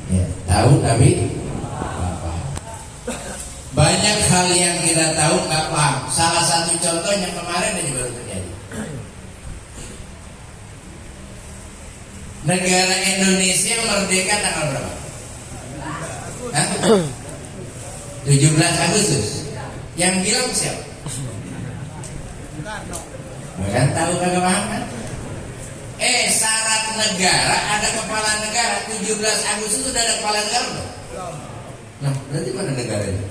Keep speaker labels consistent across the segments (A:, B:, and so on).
A: Ya, tahu tapi nggak paham. Banyak hal yang kita tahu nggak paham. Salah satu contohnya kemarin ini baru terjadi. Negara Indonesia merdeka tanggal berapa? 17 Agustus. Yang bilang siapa? Bukan tahu kagak paham kan? Syarat negara ada kepala negara. 17 Agustus sudah ada kepala negara belum? Nah, berarti mana negaranya?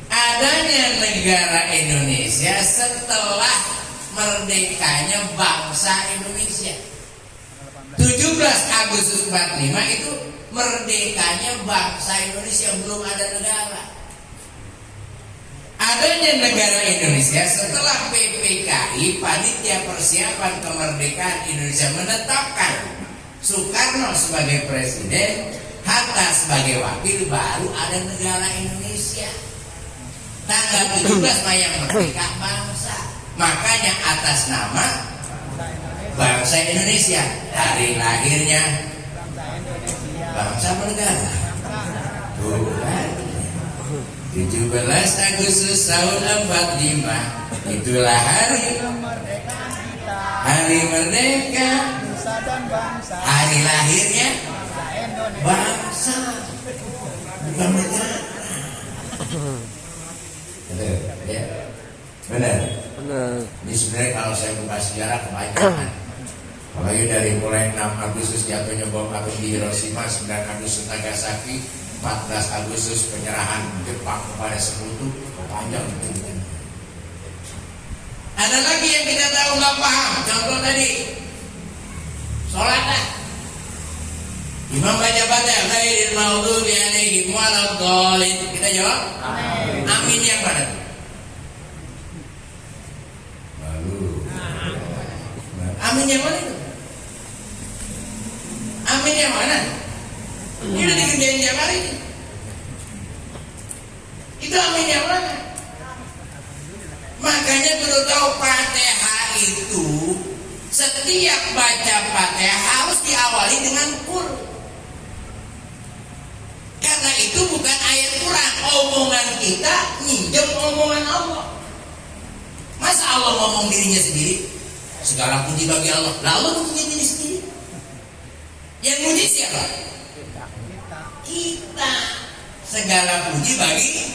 A: Adanya negara Indonesia setelah merdekanya bangsa Indonesia. 17 Agustus 45 itu merdekanya bangsa Indonesia, belum ada negara. Adanya negara Indonesia setelah PPKI, Panitia Persiapan Kemerdekaan Indonesia, menetapkan Soekarno sebagai presiden, Hatta sebagai wakil, baru ada negara Indonesia. Tanggal 17 yang merdeka bangsa. Makanya atas nama bangsa Indonesia, hari lahirnya bangsa negara. Tuh kan, 17 Agustus tahun 45, itulah hari merdeka, hari lahirnya bangsa, bukan negara. Ya, benar. Ini sebenarnya kalau saya buka sejarah kebanyakan. Apalagi dari mulai 6 Agustus jatuhnya bom atom di Hiroshima, 9 Agustus Nagasaki, 14 Agustus penyerahan Jepang kepada Sekutu, panjang itu. Ada lagi yang kita tahu nggak paham. Contoh tadi, sholat dah. Imam baca ghairil maghdubi alaihim waladdallin. Kita jawab amin. Amin yang mana? Amin yang mana itu? Amin yang mana? Ini udah dikerjain tiap hari. Itu amin yang mana? Makanya perlu tahu Fatihah itu, setiap baca Fatihah harus diawali dengan Qul. Karena itu bukan ayat Quran. Omongan kita minjem omongan Allah. Masa Allah ngomong dirinya sendiri? Segala puji bagi Allah. Lalu puji diri sendiri. Yang puji siapa? Kita. Segala puji bagi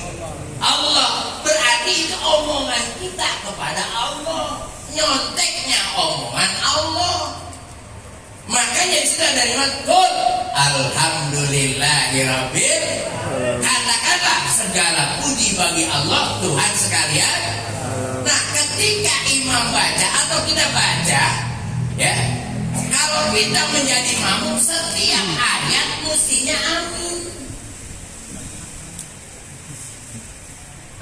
A: Allah. Berarti itu omongan kita kepada Allah. Nyonteknya omongan Allah. Makanya sudah dari Qul alhamdulillahirabbil. Katakanlah segala puji bagi Allah, Tuhan sekalian. Nah, ketika imam baca atau kita baca, ya, kalau kita menjadi makmum, setiap ayat mestinya amin.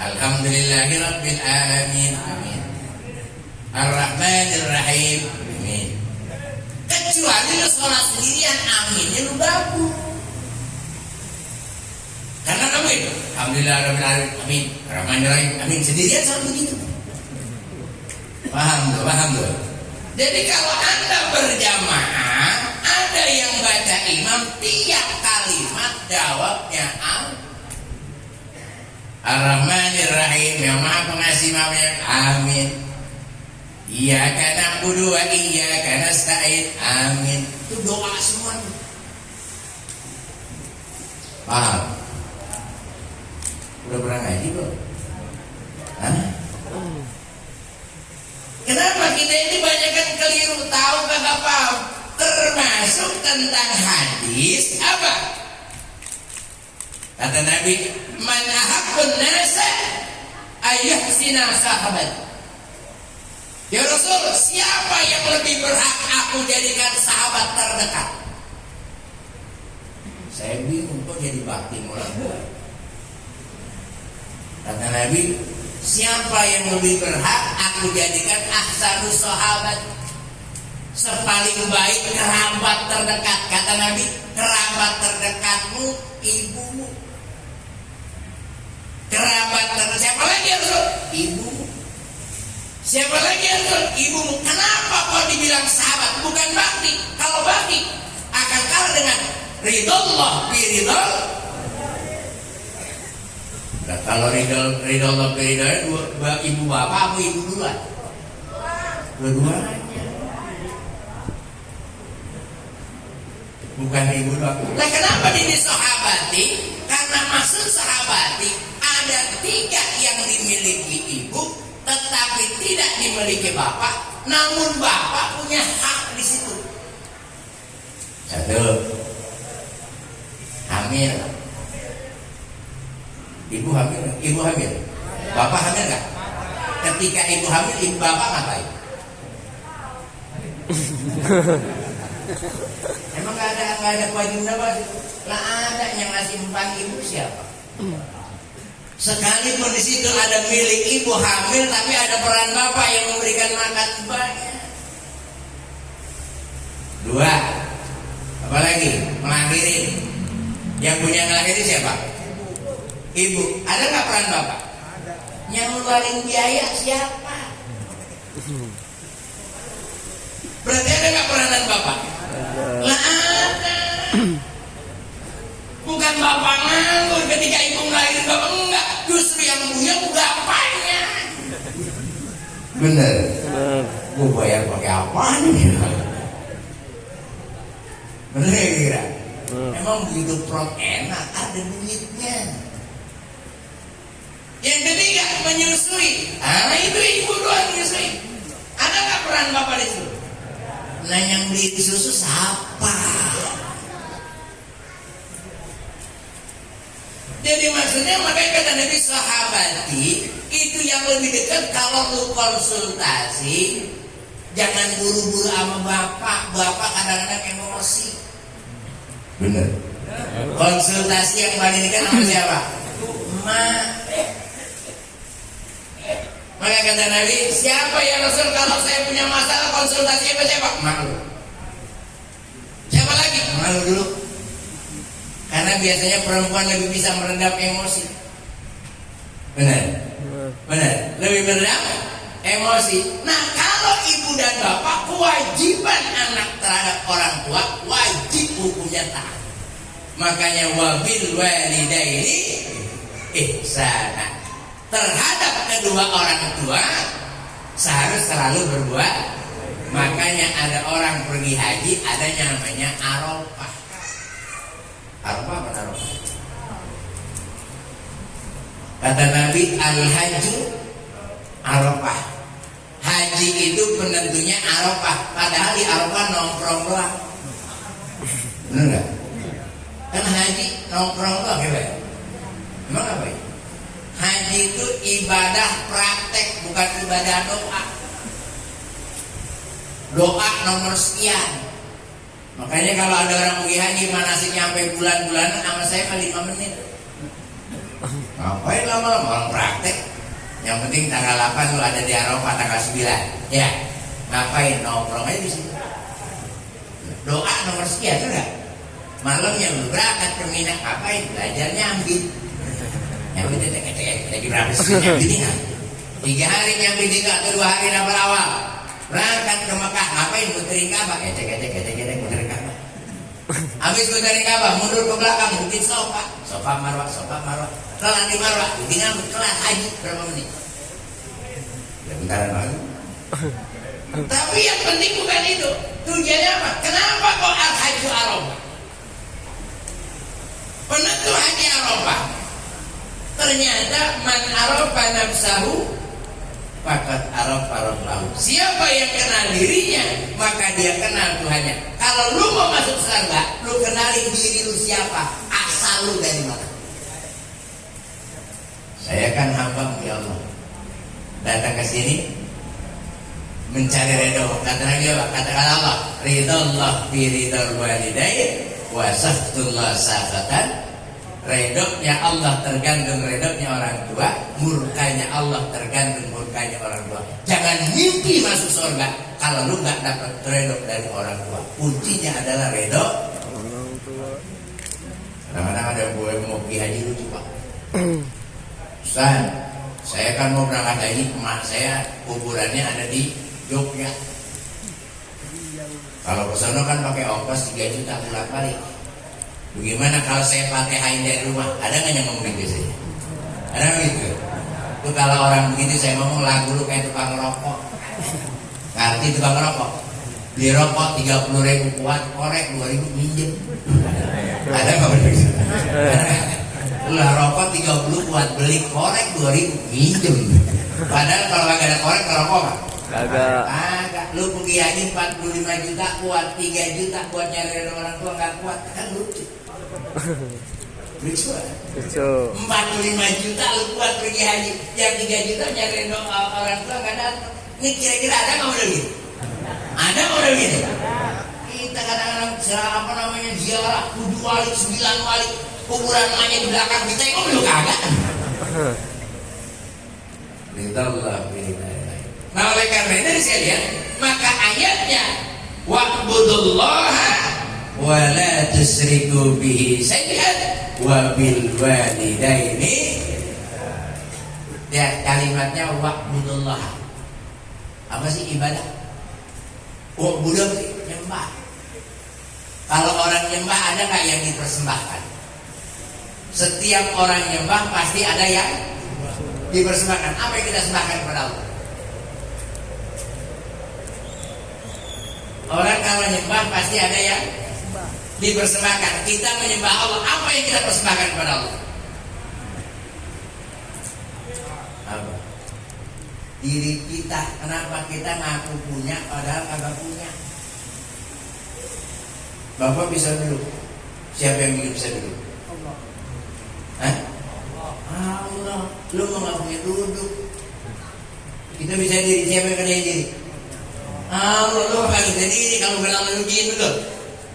A: Alhamdulillahirabbil alamin. Amin. Ar-Rahmanir-Rahim. Amin. Kecuali lu sholat sendirian, aminnya lu bagus. Karena kamu itu alhamdulillahirabbil alamin. Amin. Ar-Rahmanir-Rahim. Amin. Sendirian sholat begitu. Paham tuh. Jadi kalau Anda berjamaah, ada yang baca imam, tiap kalimat jawabnya Ar-Rahmanir-Rahim, yang maha pengasih maafnya, amin. Iyyaka na'budu wa iyyaka nasta'in, amin. Itu doa semua. Paham? Udah pernah ngaji belum? Hah? Kenapa kita ini banyak kan keliru, tahu kagak paham? Termasuk tentang hadis apa? Kata Nabi, man ahabbun nasa ayyuhsina sahabat. Ya Rasul, siapa yang lebih berhak aku jadikan sahabat terdekat? Saya bingung kok jadi bakti mulai. Kata Nabi, siapa yang lebih berhak aku jadikan ahsanus sahabat, sepaling baik kerabat terdekat. Kata Nabi, kerabat terdekatmu ibumu. Kerabat terdekat siapa lagi ya Rasul? Ibumu. Siapa lagi ya Rasul? Ibumu. Kenapa kau dibilang sahabat? bukan bakti. Kalau bakti akan kalah dengan ridhollah biridhol. Nah, kalau ridhollah biridhol dua ibu bapak apa ibu duluan? Dua-duanya. Bukan ibu doang. Nah, kenapa ini sahabati? Karena maksud sahabati ada 3 yang dimiliki ibu, tetapi tidak dimiliki bapak. Namun bapak punya hak di situ. 1, hamil. Ibu hamil. Bapak hamil nggak? Ketika ibu hamil, ibu bapak ngapain? Emang nggak ada kewajiban apa? Lah ada yang ngasih empang ibu siapa? Sekalipun di situ ada milik ibu hamil, tapi ada peran bapak yang memberikan makan banyak. 2, apalagi melahirin. Yang punya ngelahirin siapa? Ibu. Ada nggak peran bapak? Yang ngeluarin biaya siapa? Berarti ada nggak peranan bapak? Lah ada. Bukan bapak nganggur ketika ibu ngelahirin, bapak enggak. Justru yang punya bapaknya. Bener. Gue bayar pakai apa nih? Bener ya kira? Emang begitu prok enak, ada duitnya. Yang ketiga menyusui. Ah itu ibu doang menyusui. Ada nggak peran bapak di situ? Nah yang beli susu siapa? Jadi maksudnya makanya kata Nabi sahabati itu yang lebih dekat. Kalau lu konsultasi jangan buru-buru sama bapak. Bapak kadang-kadang emosi. Bener. Konsultasi yang paling dekat sama siapa? Mak. Maka kata Nabi, siapa ya Rasul kalau saya punya masalah konsultasi apa siapa? Malu. Siapa lagi? Malu dulu. Karena biasanya perempuan lebih bisa meredam emosi. Benar? Benar. Lebih meredam emosi. Nah kalau ibu dan bapak, kewajiban anak terhadap orang tua wajib hukumnya taat. Makanya wabil walidaini ihsana. Terhadap kedua orang tua seharus selalu berbuat. Makanya ada orang pergi haji, ada namanya Arafah. Arafah apa Arafah? Kata Nabi al-hajju Arafah. Haji itu penentunya Arafah. Padahal di Arafah nongkrong doang. Benar nggak? Kan haji nongkrong doang ya, emang apa ya? Haji itu ibadah praktek, bukan ibadah doa. Doa nomor sekian. Makanya kalau ada orang pergi haji manasiknya sampai bulan-bulanan, sama saya 5 menit. Ngapain lama-lama orang praktek? Yang penting tanggal 8 lu ada di Arafah, tanggal 9. Ya, ngapain nongkrong aja di situ. Doa nomor sekian enggak? Malamnya lu berangkat ke Mina, ngapain? Belajarnya ambil. Yang penting lagi berapa sih nyambilnya? 3 hari nyambil juga atau 2 hari nafar awal. Berangkat ke Mekah, ngapain? Muterin Ka'bah, ecek muterin Ka'bah. Habis muterin Ka'bah, mundur ke belakang, bikin sofa marwah. Kelar di marwah, tinggal kelar haji berapa menit? Ya bentaran lagi. Tapi yang penting bukan itu. Tujuannya apa? Kenapa kok al-hajju Arafah? Penentu haji Arafah. Ternyata man arafa nafsahu faqad arafa rabbahu. Siapa yang kenal dirinya, maka dia kenal Tuhannya. Kalau lu mau masuk surga, lu kenalin diri lu siapa, asal lu dari mana. Saya kan hamba ya Allah, datang ke sini mencari ridho. Kata Nabi apa? Katakan Allah, ridhollah bi ridhol walidain wa sakhtullah sakhatan. Redoknya Allah tergantung redoknya orang tua, murkanya Allah tergantung murkanya orang tua. Jangan mimpi masuk surga kalau lu nggak dapat redok dari orang tua. Kuncinya adalah redok orang tua. Kadang-kadang ada gue mau pergi haji lucu pak. Ustaz, saya kan mau berangkat haji, emak saya kuburannya ada di Jogja. Kalau ke sono kan pakai ongkos 3 juta pulang balik. Bagaimana kalau saya Fatihain dari rumah? Ada nggak yang ngomong gitu saya? Ada nggak gitu? Itu kalau orang begitu saya ngomong lagu lu kayak tukang rokok. Ngerti tukang rokok? Beli rokok 30.000 kuat, korek 2.000 minjem. Ada nggak begitu? Lah rokok 30 kuat, beli korek 2.000 minjem. Padahal kalau nggak ada korek rokok kan? Agak. Lu pergi haji 45 juta kuat, 3 juta buat nyari orang tua nggak kuat, kan lucu. Lucu. 45 juta lu kuat pergi haji, yang 3 juta nyari orang tua nggak datang. Ini kira-kira ada nggak model gitu? Ada model gitu? Kita kadang-kadang apa namanya ziarah 7 wali, 9 wali, kuburan emaknya di belakang kita, kok belum kagak? Nah oleh karena itu saya lihat, maka ayatnya wa'budullaha wa la tusyriku bihi syai'an wa bil walidaini. Ya kalimatnya wa'budullah. Apa sih ibadah? Wa'budu nyembah. Kalau orang nyembah ada nggak yang dipersembahkan? Setiap orang nyembah pasti ada yang dipersembahkan. Apa yang kita sembahkan kepada Allah? Orang kalau menyembah pasti ada yang dipersembahkan. Kita menyembah Allah, apa yang kita persembahkan kepada Allah? Apa? Diri kita. Kenapa kita ngaku punya padahal kagak punya? Bapak bisa duduk. Siapa yang bisa duduk? Allah. Hah? Allah. Lu mau nggak punya duduk? Kita bisa diri. Siapa yang kerjain diri? Allah. Lu nggak bisa diri kalau bilang lu gitu loh.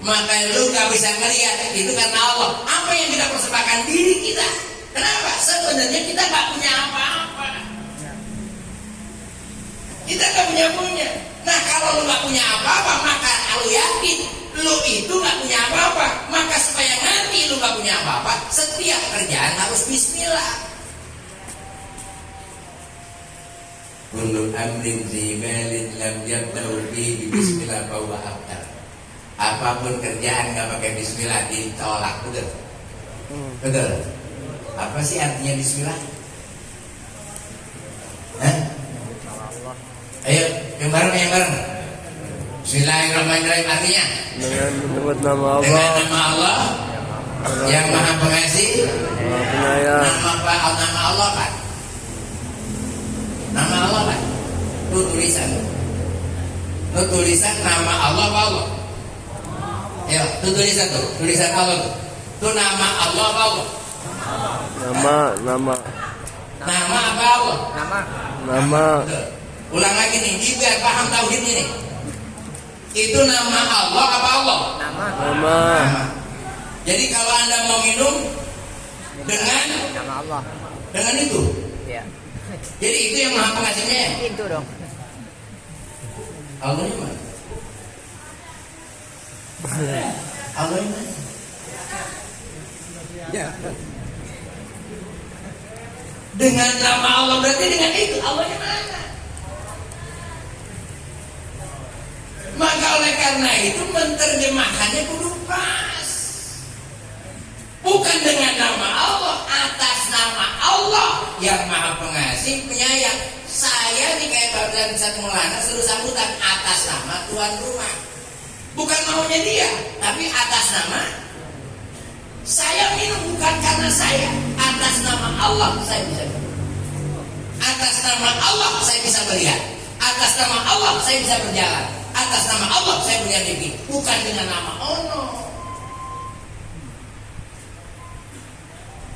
A: Maka lu nggak bisa ngeliat itu karena Allah. Apa yang kita persembahkan diri kita? Kenapa? Sebenarnya kita nggak punya apa-apa. Kita nggak punya. Nah kalau lu nggak punya apa-apa, maka lu yakin lu itu nggak punya apa-apa. Maka supaya nanti lu nggak punya apa-apa, setiap kerjaan harus bismillah. Kullu amrin zibalin lam yabda'u bihi bismillah bahwa abtar. Apapun kerjaan nggak pakai bismillah ditolak, betul? Betul. Apa sih artinya bismillah? Hah? Ayo, yang bareng. Bismillahirrahmanirrahim artinya
B: dengan menyebut nama Allah.
A: Dengan nama Allah yang Maha Pengasih,
B: Maha Penyayang.
A: Nama Allah kan? Nama Allah kan? Itu tulisan. Itu tulisan nama Allah apa Allah? Ayo, itu tulisan tuh, tulisan Allah tuh. Itu nama Allah apa Allah? Nama apa Allah?
B: Nama.
A: Ulang lagi nih, biar paham tauhidnya nih. Itu nama Allah apa Allah?
B: Nama.
A: Jadi kalau Anda mau minum dengan
C: nama Allah.
A: Dengan itu.
C: Iya.
A: Jadi itu yang Maha Pengasihnya ya?
C: Itu dong.
A: Allah yang mana? Allah yang mana?
C: Ya.
A: Dengan nama Allah berarti dengan itu Allah yang mana? Maka oleh karena itu menerjemahkannya kudu pas. Bukan dengan nama Allah, atas nama Allah yang Maha Pengasih Penyayang. Saya nih kayak Bapak Ustaz Maulana suruh sambutan atas nama tuan rumah. Bukan maunya dia, tapi atas nama saya minum, bukan karena saya. Atas nama Allah saya bisa minum. Atas nama Allah saya bisa melihat. Atas nama Allah saya bisa berjalan. Atas nama Allah saya punya mimpi. Bukan dengan nama Allah.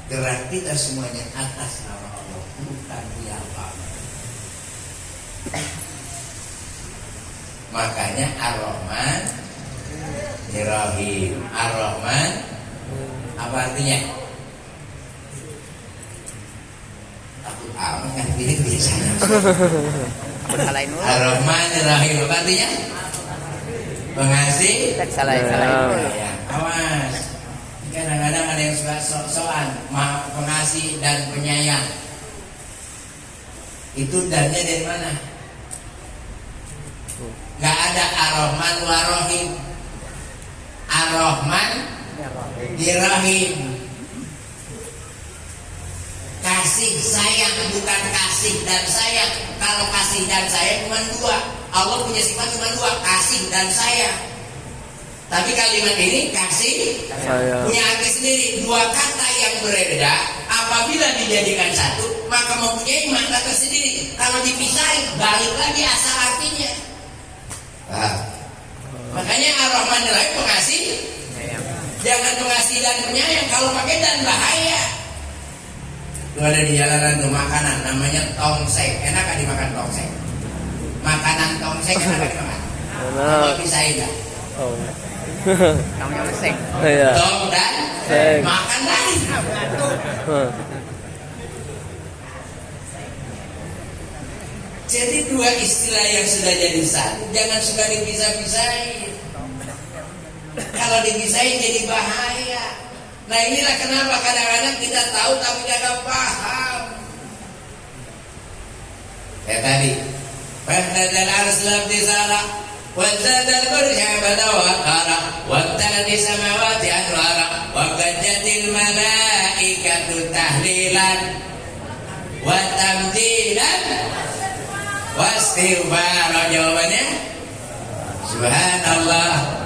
A: Gerak kita semuanya atas nama Allah, bukan dia apa-apa. Makanya Ar-Rahman Ar-Rahim. Ar-Rahman apa artinya? Aku amat kan pilih biasanya. Ar-Rahman Ar-Rahim apa artinya? Pengasih. Ya, awas. Kadang-kadang ada yang suka sok-sokan, Maha Pengasih dan Penyayang. Itu dannya dari mana? Nggak ada Ar-Rahman War-Rahim. Ar-Rahman Dirahim. Kasih sayang bukan kasih dan sayang. Kalau kasih dan sayang cuma dua. Allah punya sifat cuma dua, kasih dan sayang. Tapi kalimat ini kasih
B: Sayang.
A: punya arti sendiri. Dua kata yang berbeda apabila dijadikan satu maka mempunyai makna tersendiri. Kalau dipisahin balik lagi asal artinya. Makanya Ar-Rahman Ar-Rahim pengasih. Jangan pengasih dan penyayang. Kalau pakai dan bahaya. Itu ada di jalanan tuh makanan namanya tongseng. Enak gak dimakan tongseng? Makanan tongseng enak gak dimakan?
B: Enak.
A: Pisahin gak?
B: Oh.
C: Namanya leseng.
B: Iya.
A: Tong dan
B: Seng.
A: makan lagi. Jadi dua istilah yang sudah jadi satu jangan suka dipisah-pisahin. Kalau dipisahin jadi bahaya. Nah inilah kenapa kadang-kadang kita tahu tapi tidak paham. Kayak tadi, Fahdadal arslam tisara, Wadzadal burja badawakara, Wattani samawati anwara, Waqadjatil malaikatu tahlilan, Watamjilan, Wastighfara. Jawabannya Subhanallah.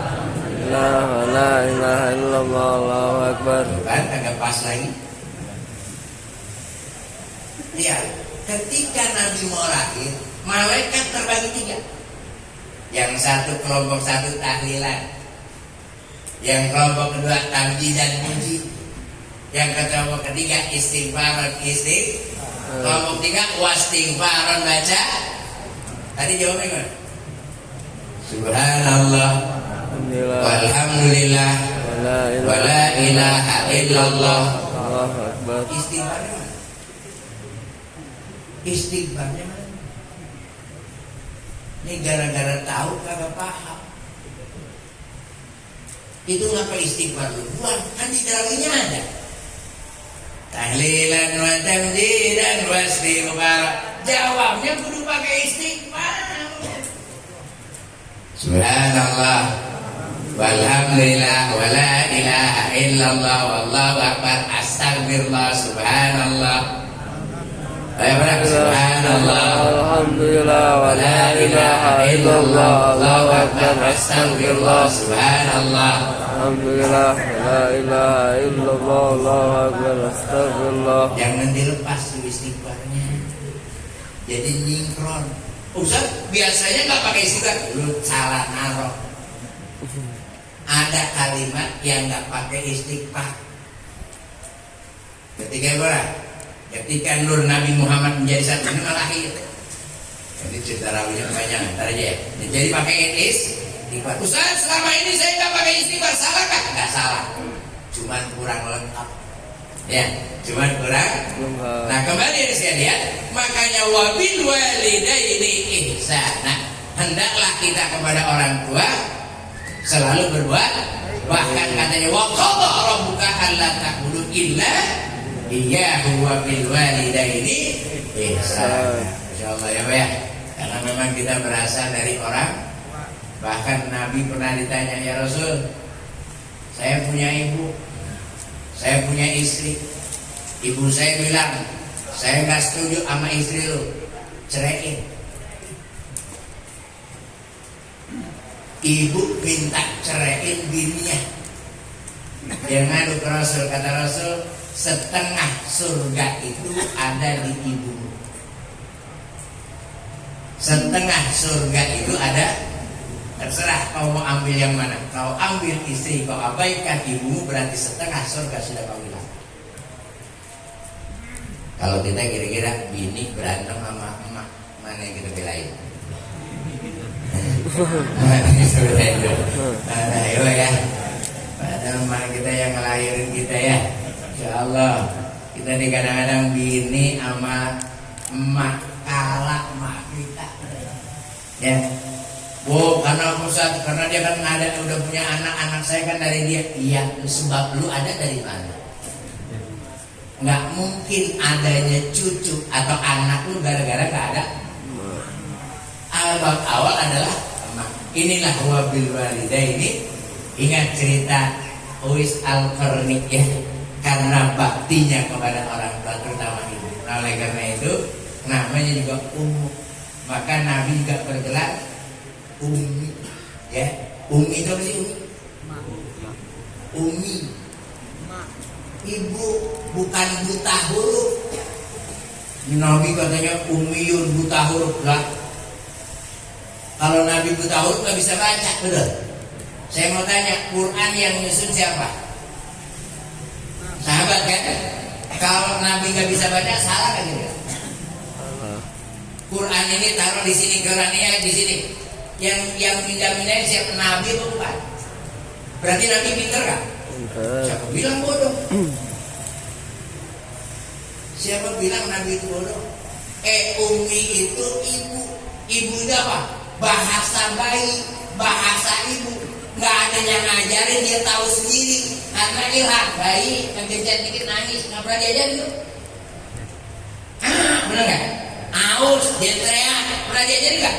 B: La ilaha illallah, Allahu Akbar.
A: Kan agak pas lagi. Lihat, ketika Nabi mau lahir, malaikat terbagi tiga. Yang satu kelompok satu tahlilan, yang kelompok kedua tamjid dan puji, yang kelompok ketiga istighfar kelompok tiga wastighfaron baca. Tadi jawabnya gimana? Subhanallah. Walhamdulillah wala ilaha illallah.
B: Allahu Akbar.
A: Istighfarnya mana? Istighfarnya mana? Ini gara-gara tahu kagak paham. Itu ngapa istighfar lu? Buat kan di dalamnya ada. Tahlilan wa tamjidan wa istighfar. Jawabnya kudu pakai istighfar. Subhanallah. Walhamdulillah wala ilaha illallah wallahu akbar astagfirullah subhanallah. Ayo berapa? Subhanallah
B: Alhamdulillah wala ilaha illallah, Allahu Akbar,
A: astagfirullah subhanallah.
B: Alhamdulillah la ilaha illallah, Allahu Akbar, astagfirullah.
A: Jangan dilepas tuh istighfarnya. Jadi nyingkron. Ustaz biasanya nggak pakai istighfar, lu salah naruh. Ada kalimat yang nggak pakai istighfar. Ketika Nur Nabi Muhammad menjadi satu ini lahir. Jadi cerita rawinya banyak, ntar aja ya. Jadi pakai istighfar. Ustaz selama ini saya nggak pakai istighfar, salah kan? Nggak salah, cuman kurang lengkap. Ya, cuman kurang. Nah kembali yang saya lihat, makanya wabil walidaini ihsana. Hendaklah kita kepada orang tua selalu berbuat. Bahkan katanya wa qadha rabbuka alla ta'budu illa iyyahu wa bil walidaini ihsana. Insyaallah ya Pak ya. Karena memang kita berasal dari orang. Bahkan Nabi pernah ditanya, ya Rasul, saya punya ibu, saya punya istri. Ibu saya bilang, saya nggak setuju sama istri lu, ceraiin. Ibu minta ceraiin bininya. Dia ngadu ke Rasul, kata Rasul, setengah surga itu ada di ibumu. Setengah surga itu ada, terserah kau mau ambil yang mana. Kau ambil istri, kau abaikan ibumu, berarti setengah surga sudah kau hilang. Kalau kita kira-kira bini berantem sama emak, mana yang kita belain? Ayo ya, pada emak kita yang ngelahirin kita ya. Insyaallah kita nih kadang-kadang bini sama emak kalah emak kita. Ya, bu, karena pusat, karena dia kan ada udah punya anak saya kan dari dia. Iya, sebab lu ada dari mana? Nggak mungkin adanya cucu atau anak lu gara-gara nggak ada bab awal adalah emak. Inilah wabil walidaini. Ingat cerita Uwais Al-Qarni ya, karena baktinya kepada orang tua terutama ibu. Nah, oleh karena itu namanya juga ummu. Maka Nabi juga bergelar ummi ya. Ummi itu apa sih ummi? Ummi ibu, bukan buta huruf. Nabi katanya ummiyun, buta huruf lah. Kalau Nabi buta huruf nggak bisa baca, betul? Saya mau tanya, Quran yang nyusun siapa? Sahabat kan? Kalau Nabi nggak bisa baca, salah kan juga? Quran ini taruh di sini, Qurannya di sini. Yang pindah-pindahin siapa? Nabi atau bukan? Berarti Nabi pinter kan? Siapa bilang bodoh? Siapa bilang Nabi itu bodoh? Ummi itu ibu. Ibu itu apa? Bahasa bayi, bahasa ibu. Nggak ada yang ngajarin, dia tahu sendiri. Karena ilham bayi, kegencet dikit nangis, nggak pernah diajarin tuh. Bener nggak? Aus, dia teriak, pernah diajarin nggak?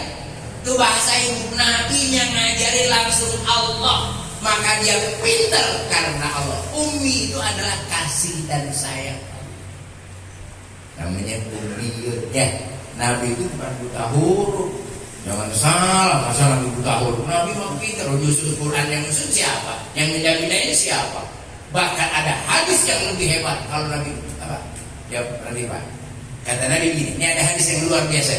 A: Itu bahasa ibu. Nabi yang ngajarin langsung Allah. Maka dia pinter karena Allah. Ummi itu adalah kasih dan sayang. Namanya ummiyun ya. Nabi itu bukan buta huruf. Jangan salah, masa Nabi buta huruf. Nabi mau pinter. Justru Quran yang nyusun siapa? Yang menjaminnya siapa? Bahkan ada hadis yang lebih hebat. Kalau Nabi apa? Jawab nanti Pak. Kata Nabi begini, ini ada hadis yang luar biasa.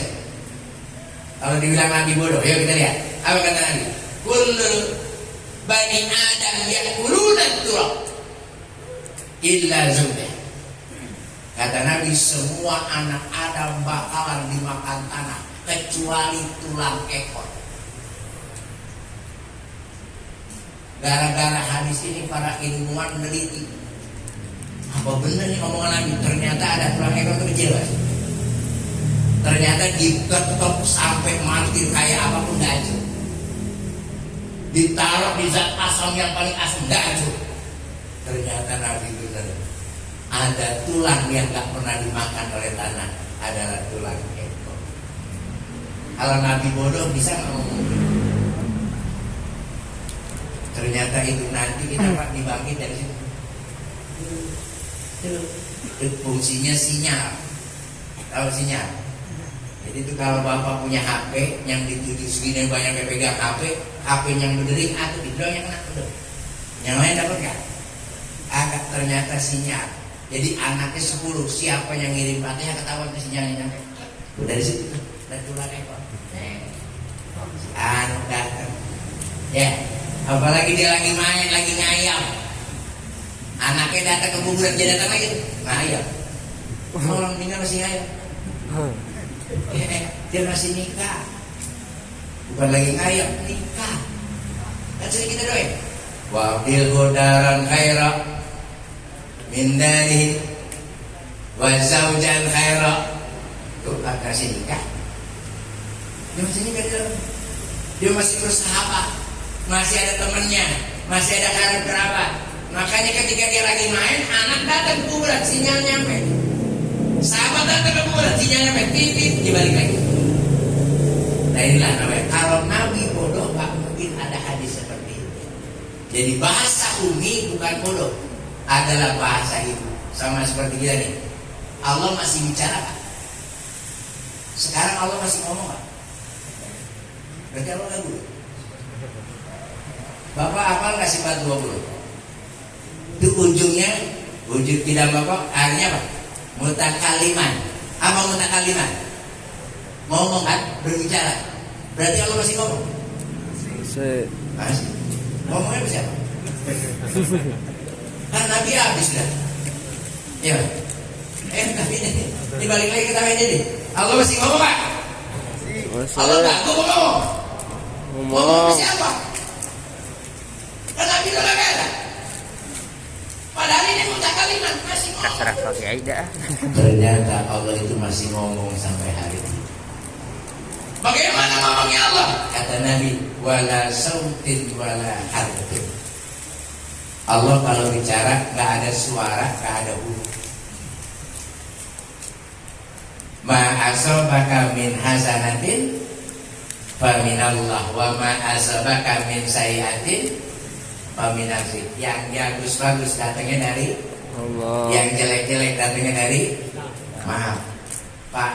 A: Kalau dibilang Nabi bodoh, yuk kita lihat. Apa kata Nabi? Kullu bani Adam ya'kuluna turab illa zubah. Kata Nabi, semua anak Adam bakalan dimakan tanah kecuali tulang ekor. Gara-gara hadis ini para ilmuwan meneliti. Apa benar nih omongan Nabi? Ternyata ada tulang ekor itu kecil, Mas. Ternyata diketok sampai mati kayak apapun gak hancur. Ditaruh di zat asam yang paling asam gak hancur. Ternyata Nabi benar. Ada tulang yang gak pernah dimakan oleh tanah, adalah tulang ekor. Kalau Nabi bodoh bisa nggak ngomong? Ternyata itu nanti kita Pak dibangkit dari situ. Itu fungsinya sinyal. Tahu sinyal? Jadi itu kalau bapak punya HP yang dituju segini banyak yang pegang HP yang berdering atau di yang kena betul. Yang lain dapat nggak? Agak ternyata sinyal. Jadi anaknya 10, siapa yang ngirim Fatihah ketahuan ke sinyalnya nyampe. Dari situ dan tulang ekor. Anak datang. Ya, apalagi dia lagi main, lagi ngayam. Anaknya datang ke kuburan, dia datang lagi ngayam. Orang tinggal masih ngayam. Dia masih nikah. Bukan lagi ngayam, nikah. Kan sering kita doain. Wabil godaran khaira min darihi wa zawjan khaira. Tuh kasih nikah. Dia masih nikah. Dia masih bersahabat, masih ada temannya, masih ada karib kerabat. Makanya ketika dia lagi main, anak datang ke kuburan, sinyal nyampe. Sahabat datang ke kuburan, sinyal nyampe, titit, dibalik lagi. Nah inilah namanya. Kalau Nabi bodoh, gak mungkin ada hadis seperti itu. Jadi bahasa ummi bukan bodoh, adalah bahasa ibu. Sama seperti kita nih. Allah masih bicara kan? Sekarang Allah masih ngomong kan? Berarti Allah gak guru. Bapak apal nggak sifat 20? Itu ujungnya, ujung tidak bapak, akhirnya apa? Mutakaliman. Apa mutakaliman? Ngomong kan? Berbicara. Berarti Allah masih ngomong? Masih. Ngomongnya apa siapa? Kan Nabi habis dah. Iya. Tapi ini balik lagi kita main ini. Allah masih ngomong kan? Allah nggak ngomong. Ngomong siapa? Kan Nabi udah gak ada. Padahal ini mutakaliman masih ngomong.
C: Terserah pakai aja.
A: Ternyata Allah itu masih ngomong sampai hari ini. Bagaimana ngomongnya Allah? Kata Nabi, wala sautin wala harfin. Allah kalau bicara gak ada suara, gak ada huruf. Ma asabaka min hasanatin faminallah wa ma asabaka min sayiatin faminasik. Yang bagus-bagus datangnya dari
B: Allah.
A: yang jelek-jelek datangnya dari maaf. Pak,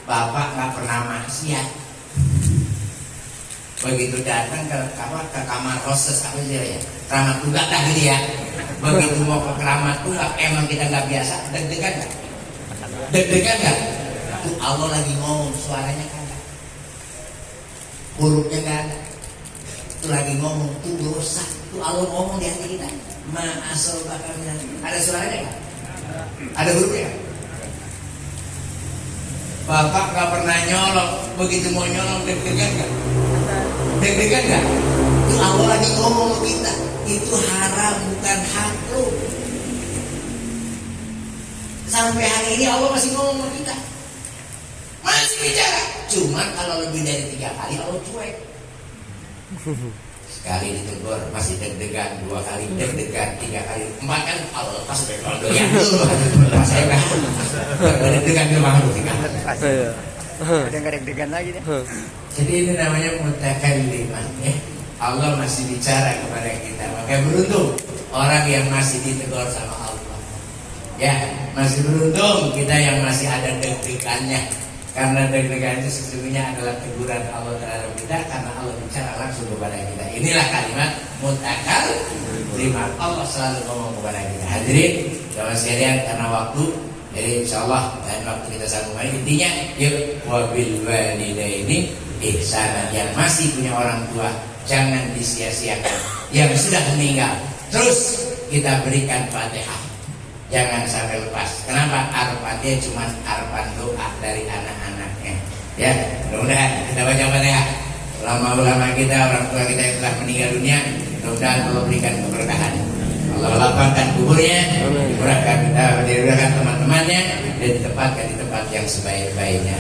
A: bapak nggak pernah maksiat. Begitu datang ke kamar hostess apa sih ya, keramat tunggak dah gitu ya. Begitu mau ke keramat tunggak, emang kita nggak biasa, deg-degan nggak? Deg-degan nggak? Tuh Allah lagi ngomong, suaranya kan nggak, hurufnya nggak ada. Tuh lagi ngomong, tuh dosa. Tuh Allah ngomong di hati kita. Ma'asal bakal ada suaranya nggak? Ada hurufnya? Bapak nggak pernah nyolong, begitu mau nyolong deg-degan nggak? Deg-degan nggak? Itu Allah lagi ngomong ke kita. Itu haram, bukan hak lu. Sampai hari ini Allah masih ngomong ke kita, masih bicara. Cuman kalau lebih dari 3 kali Allah cuek. Sekali ditegur masih deg-degan, 2 kali deg-degan, 3 kali, 4 kali Allah lepas doyan dulu. Saya deg-degan dulu banget 3 kali.
C: Udah nggak deg-degan lagi deh.
A: Jadi ini namanya mutakalliman ya. Allah masih bicara kepada kita. Maka beruntung orang yang masih ditegur sama Allah. Ya, masih beruntung kita yang masih ada deg-degannya. Karena deg-degan itu sesungguhnya adalah teguran Allah terhadap kita, karena Allah bicara langsung kepada kita. Inilah kalimat mutakalliman. Allah selalu ngomong kepada kita. Hadirin jamaah sekalian, karena waktu, jadi insyaallah dan waktu kita sambung lagi. Intinya, yuk wabil walidaini ihsanan. Yang masih punya orang tua jangan disia-siakan. Yang sudah meninggal terus kita berikan Fatihah, jangan sampai lepas. Kenapa? Arpannya cuma arpan doa dari anak-anaknya. Ya, mudah-mudahan kita baca Fatihah. Ulama-ulama kita, orang tua kita yang telah meninggal dunia, mudah-mudahan Allah berikan keberkahan. Allah lapangkan kuburnya, dimurahkan teman-temannya, dan ditempatkan di tempat yang sebaik-baiknya.